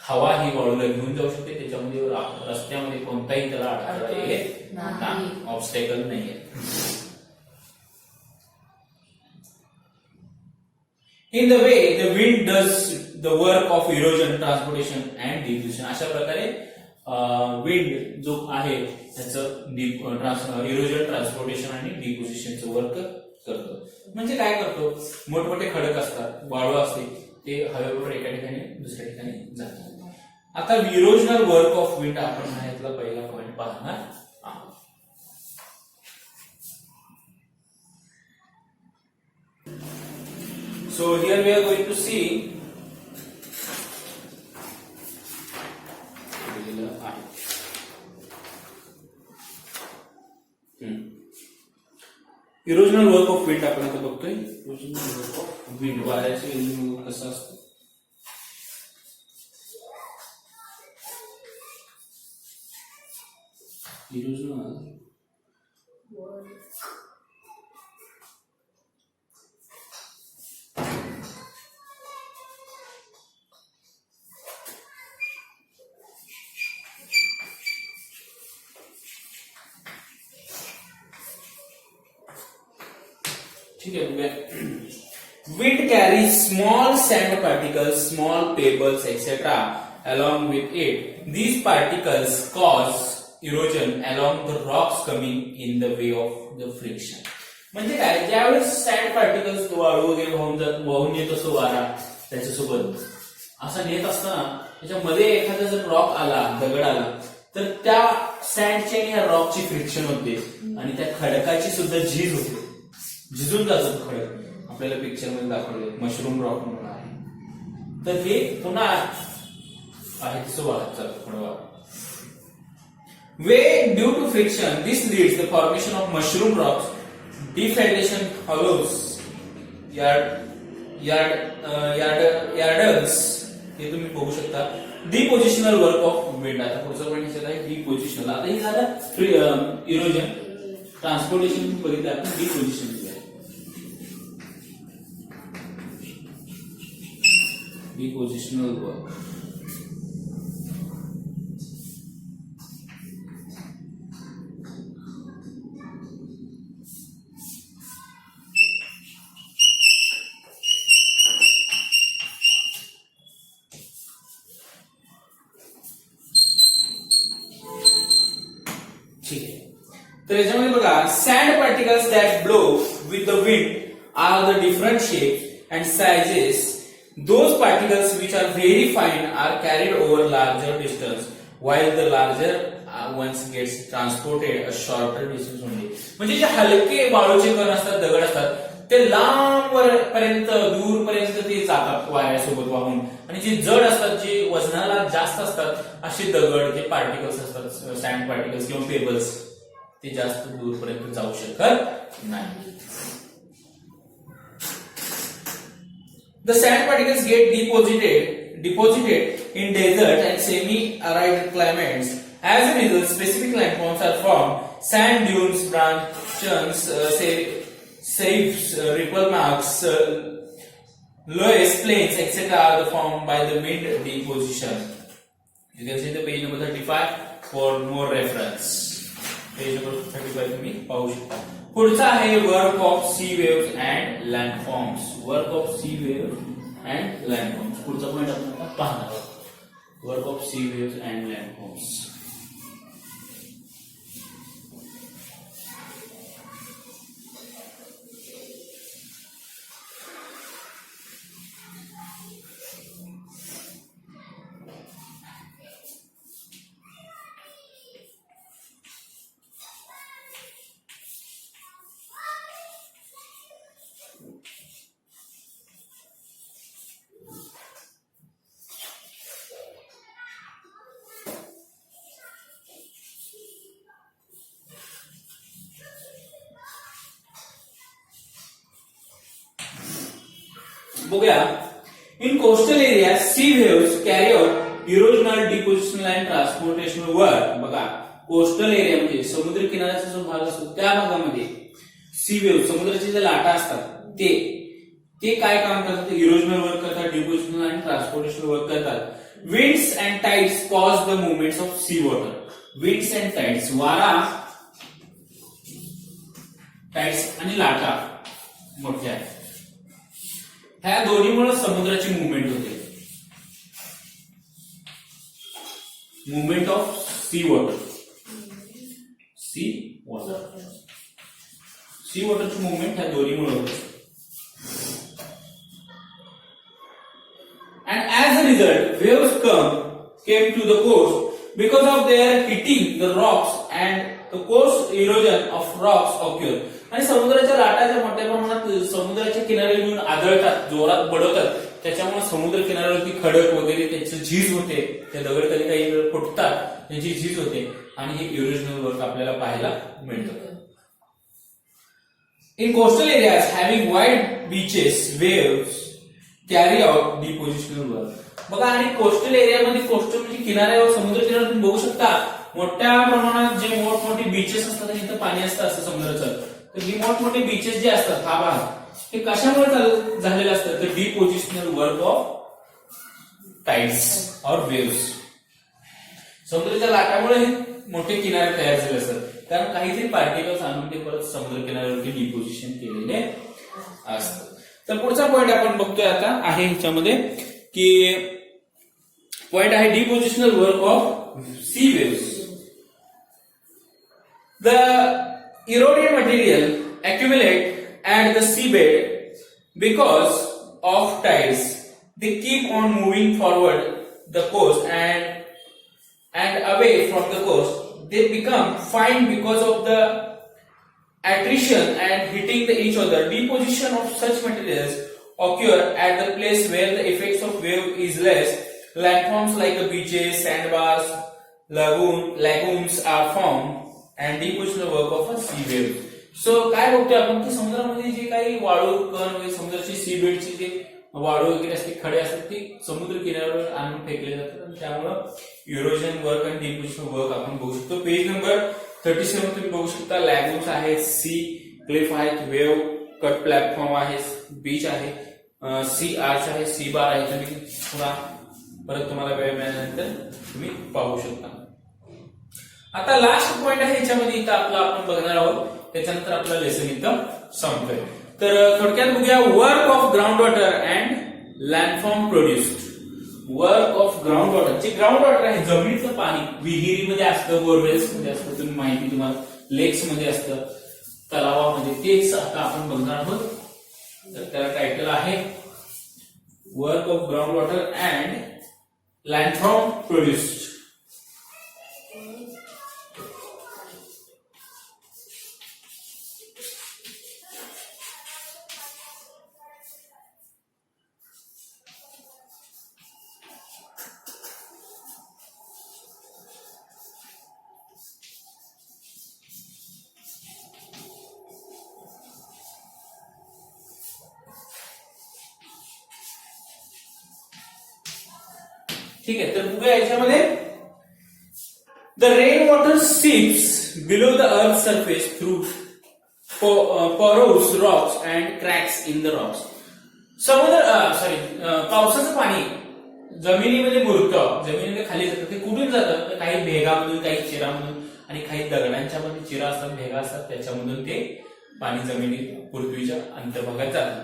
हवा ही वाळूला घेऊन जाऊ शकते, त्याच्यामध्ये रस्त्यामध्ये कोणताही त्याला अडथळा येत नाही, ऑब्स्टेकल नाहीये. In the way the wind does the work of erosion, transportation and diffusion. अशा प्रकारे विंड जो आहे त्याचं इरोजन, ट्रान्सपोर्टेशन आणि डिपोजिशनचं वर्क करतो. म्हणजे काय करतो, मोठमोठे खडक असतात, वाळू असते, ते हवेबरोबर एका ठिकाणी दुसऱ्या ठिकाणी जातात. आता इरोजनल वर्क ऑफ विंड आपण ह्यातला पहिला पॉइंट पाहणार आहोत. So here we are going to see erosional work of wind. आपण आता बघतोय इरोजनल वर्क ऑफ विंड, वाऱ्याचे कसं असतं. इरोजनल ठीक आहे. Wind carries small sand particles, small pebbles, etc. along with it. These particles cause erosion along the rocks coming in the way of the friction. म्हणजे काय, ज्यावेळेस सँड पार्टिकल्स वाळू वगैरे वाहून येत असतो वारा त्याच्यासोबत असा नेत असताना त्याच्यामध्ये एखादा जर रॉक आला, दगड आला, तर त्या सँडची आणि ह्या रॉकची फ्रिक्शन होते आणि त्या खडकाची सुद्धा झीज होते, झिजून जातो खडक. आपल्याला पिक्चर मध्ये दाखवले मशरूम रॉक म्हणून आहे. तर हे पुन्हा आहे तसं वाढत चालतं थोडं वाढ. Way due to friction this leads the formation of mushroom rocks, deflation hollows, yardangs हे तुम्ही बघू शकता. Depositional work of wind. आता पुढचं पॉईंट आहे डिपोजिशनल. आता हे झालं इरोजन. ट्रान्सपोर्टेशन बघितलं आपण. Deposition depositional work. ठीक आहे. तर याच्यामध्ये बघा, sand particles that blow with the wind are the different shape and sizes. Those particles which are very fine are carried over larger distance, while the larger ones gets transported a shorter distance only. म्हणजे जे हलके वाळूचे कण असतात, दगड असतात, ते लांब पर्यंत, दूर पर्यंत ते जातात वाऱ्यासोबत वाहून. आणि जे जड असतात, जे वजनाला जास्त असतात, असे दगड, जे पार्टिकल्स असतात, सँड पार्टिकल्स किंवा पेबल्स, ते जास्त दूर पर्यंत जाऊ शकत नाही. The sand particles get deposited in desert and semi-arid climates. As a result, specific landforms are formed. Sand dunes, branches, sieves, ripple marks, loess, plains, etc. are formed by the wind deposition. You can see the page number 35 for more reference. Page number 35 तुम्ही पाहू शकता. पुढचा आहे work of sea waves and landforms. Work of sea waves and landforms. पुढचा point आपण आता पाहणार आहोत. Work of sea waves and landforms. बघूया. In coastal area sea waves carry out erosional, depositional and transportational work. बघा, coastal area म्हणजे समुद्र किनाऱ्याचा जो भाग असतो त्या भागामध्ये सी वेव्स, समुद्राच्या ज्या लाटा असतात, ते काय काम करतात? इरोजनल वर्क करतात, डिपोजिशनल आणि ट्रान्सपोर्टेशनल वर्क करतात. Winds and tides cause the movements of sea water. Winds and tides, वारा, टाइड्स आणि लाटा मोठ्या, ह्या दोन्हीमुळे समुद्राची मुवमेंट होते. Movement of sea water. Sea वॉटरची मुवमेंट ह्या दोन्हीमुळे होते. And as a result, waves came to the coast because of their hitting the rocks and the coast erosion of rocks occur. आणि समुद्राच्या लाटा ज्या मोठ्या प्रमाणात समुद्राच्या किनाऱ्यावर येऊन आदळतात, जोरात बडवतात, त्याच्यामुळे समुद्र किनाऱ्यावरती खडक वगैरे त्याची झीज होते. ते दगड कधी काही वेळ फुटतात, त्याची झीज होते आणि हे इरोजनल वर्क आपल्याला पाहायला मिळतं. In coastal areas having wide beaches, waves carry out depositional work. बघा, आणि कोस्टल एरियामध्ये, कोस्टल म्हणजे किनाऱ्यावर, समुद्र किनाऱ्यावर तुम्ही बघू शकता मोठ्या प्रमाणात जे मोठमोठे बीचेस असतात आणि तिथं पाणी असतं असं समुद्राचं. तर ही मोठमोठे बीचेस जे असतात, हा भाग, हे कशामुळे झालेलं असतं? तर डिपोजिशनल वर्क ऑफ टाइड्स और वेव्स. समुद्राच्या लाटामुळे हे मोठे किनारे तयार झाले असतात, कारण काहीतरी पार्टिकल्स आणून ते परत समुद्र किनाऱ्यावरती डिपोजिशन केलेले असतं. तर पुढचा पॉइंट आपण बघतोय आता आहे ह्याच्यामध्ये की पॉइंट आहे depositional work of sea waves. The eroded material accumulate at the seabed because of tides. They keep on moving forward the coast and away from the coast. They become fine because of the attrition and hitting each other. Deposition of such materials occur at the place where the effects of wave is less. Landforms like the beaches, sandbars, lagoons are formed and depositional work of a sea wave. So काय बघतोय आपण की समुद्रामध्ये जे काही वाळू कण वगैरे समुद्राची सी बेडची जे वाळू वगैरे असते खडे असतात ती समुद्र किनाऱ्यावर आणून फेकले जातात आणि त्यामुळे इरोजन वर्क आणि डिपोजिशन वर्क आपण बघू शकतो. पेज नंबर 37 तुम्ही बघू शकता. लॅगून्स आहेत, सी क्लिफ आहेत, वेव कट प्लॅटफॉर्म आहे, बीच आहे, सी आर्च आहे, सी बार आहे. तुम्ही पुन्हा परत तुम्हाला वेळ मिळाल्यानंतर तुम्ही पाहू शकता. आता लास्ट पॉइंट आहे याच्यामध्ये इथं आपला आपण बघणार आहोत. त्याच्यानंतर आपला लेसन इथं संपतोय. तर थोडक्यात बघूया work of ground water and landform produced. Work of ground water, जे ग्राउंड वॉटर आहे जमिनीचं पाणी विहिरीमध्ये असतं, बोरवेल्स मध्ये असतं, तुम्ही माहिती तुम्हाला लेक्स मध्ये असतं, तलावामध्ये, तेच आता आपण बघणार आहोत. तर त्याला टायटल आहे work of ground water and landform produced. ठीक आहे. तर बघूया याच्यामध्ये the rain water seeps below the earth surface through porous rocks and cracks in the rocks. पावसाचं पाणी जमिनीमध्ये मुरतं, जमिनीमध्ये खाली जातं. ते कुठून जातं तर काही भेगामधून, काही चिरामधून आणि काही दगडांच्या मध्ये चिरा असतात, भेगा असतात, त्याच्यामधून ते पाणी जमिनीत पृथ्वीच्या अंतर्भागात जातं.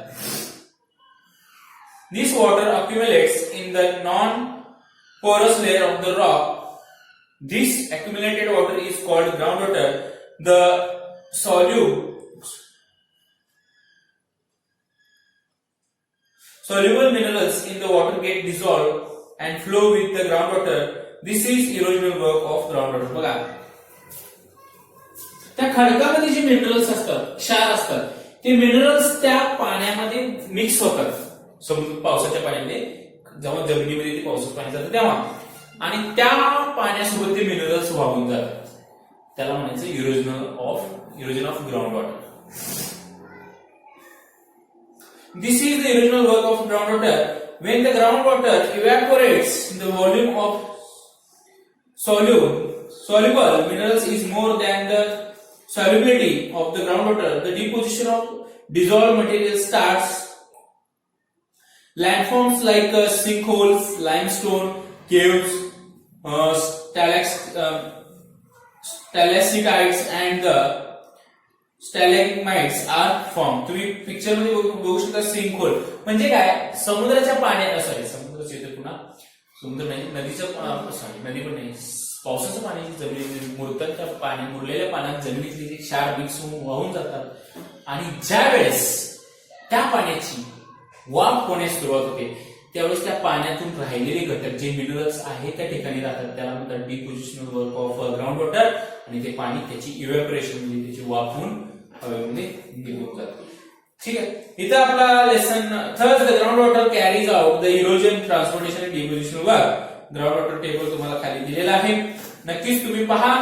This water accumulates in the non-porous layer of the rock. This accumulated water is called groundwater. The soluble minerals in the water get dissolved and flow with the groundwater. This is erosional work of groundwater. बघा, त्या खडकामध्ये जे minerals असतात, क्षार असतात, ते minerals त्या पाण्यामध्ये मिक्स होतात. पावसाच्या पाण्यामध्ये जेव्हा जमिनीमध्ये ते पावसाचं पाणी जातं तेव्हा, आणि त्या पाण्यासोबत ते मिनरल्स वाहून जातात. त्याला म्हणायचं erosion of ground water. This is the erosional work of ground water. When the ground water evaporates the volume of soluble minerals is more than the solubility of the groundwater. The deposition of dissolved material starts. Landforms like sinkholes, limestone, caves, stalactites and the stalagmites are formed. तुम्ही picture मध्ये बघू शकता. Sinkhole म्हणजे काय, समुद्राच्या पाण्यात, समुद्राचं येतं पुन्हा, समुद्र नाही, नदी पण नाही, पावसाचं पाणी जमिनीत मुरतात, त्या पाणी मुरलेल्या पाण्यात जमिनीतले जे क्षार मिक्स होऊन वाहून जातात आणि ज्या वेळेस त्या पाण्याची वाफ होण्यास सुरुवात होते त्यावेळेस त्या पाण्यातून राहिलेले घटक जे मिनरल्स आहेत त्या ठिकाणी राहतात. त्याला म्हणतात depositional work of ground water. आणि ते पाणी त्याची इव्हॅपोरेशन म्हणजे त्याची वाफ होऊन हवेमध्ये निघून जाते. ठीक आहे. इथं आपला lesson third, the ground water carries out the erosion, transportation and depositional work. Ground water table तुम्हाला खाली दिलेला आहे, नक्कीच तुम्ही पहा.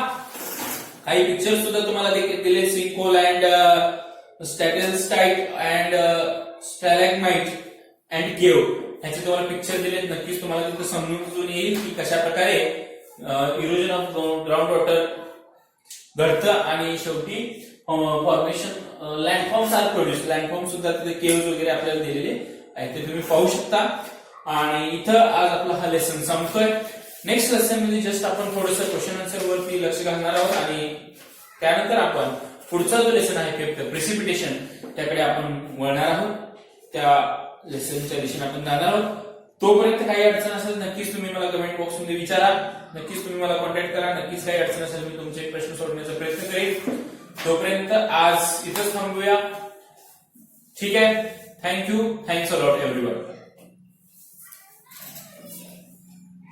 काही पिक्चर सुद्धा तुम्हाला दिले, सिंकहोल अँड स्टॅटिस्टाइट अँड स्टॅलेग्माइट अँड केव, ह्याचे तुम्हाला पिक्चर दिले. नक्कीच तुम्हाला तिथं समजून येईल की कशा प्रकारे इरोजन ऑफ ग्राउंड वॉटर घडतं आणि शेवटी फॉर्मेशन लँडफॉर्म्स आर प्रोड्यूस. लँडफॉर्म सुद्धा तिथे केव्ज वगैरे आपल्याला दिलेले आहेत, ते तुम्ही पाहू शकता. आणि इथं आज आपला हा लेसन संपतोय. नेक्स्ट लेसन मध्ये जस्ट आपण थोडंसं क्वेश्चन आन्सर वरती लक्ष घालणार आहोत आणि त्यानंतर आपण पुढचा जो लेसन आहे फिफ्थ, प्रेसिपिटेशन, त्याकडे आपण वळणार आहोत. त्या लेसनच्या दिशेने आपण जाणार आहोत. तोपर्यंत काही अडचण असेल नक्कीच तुम्ही मला कमेंट बॉक्समध्ये विचारा, नक्कीच तुम्ही मला कॉन्टॅक्ट करा, नक्कीच काही अडचण असेल मी तुमचे प्रश्न सोडवण्याचा प्रयत्न करेन. तोपर्यंत आज इथंच थांबूया. ठीक आहे. Thank you. Thanks a lot everyone.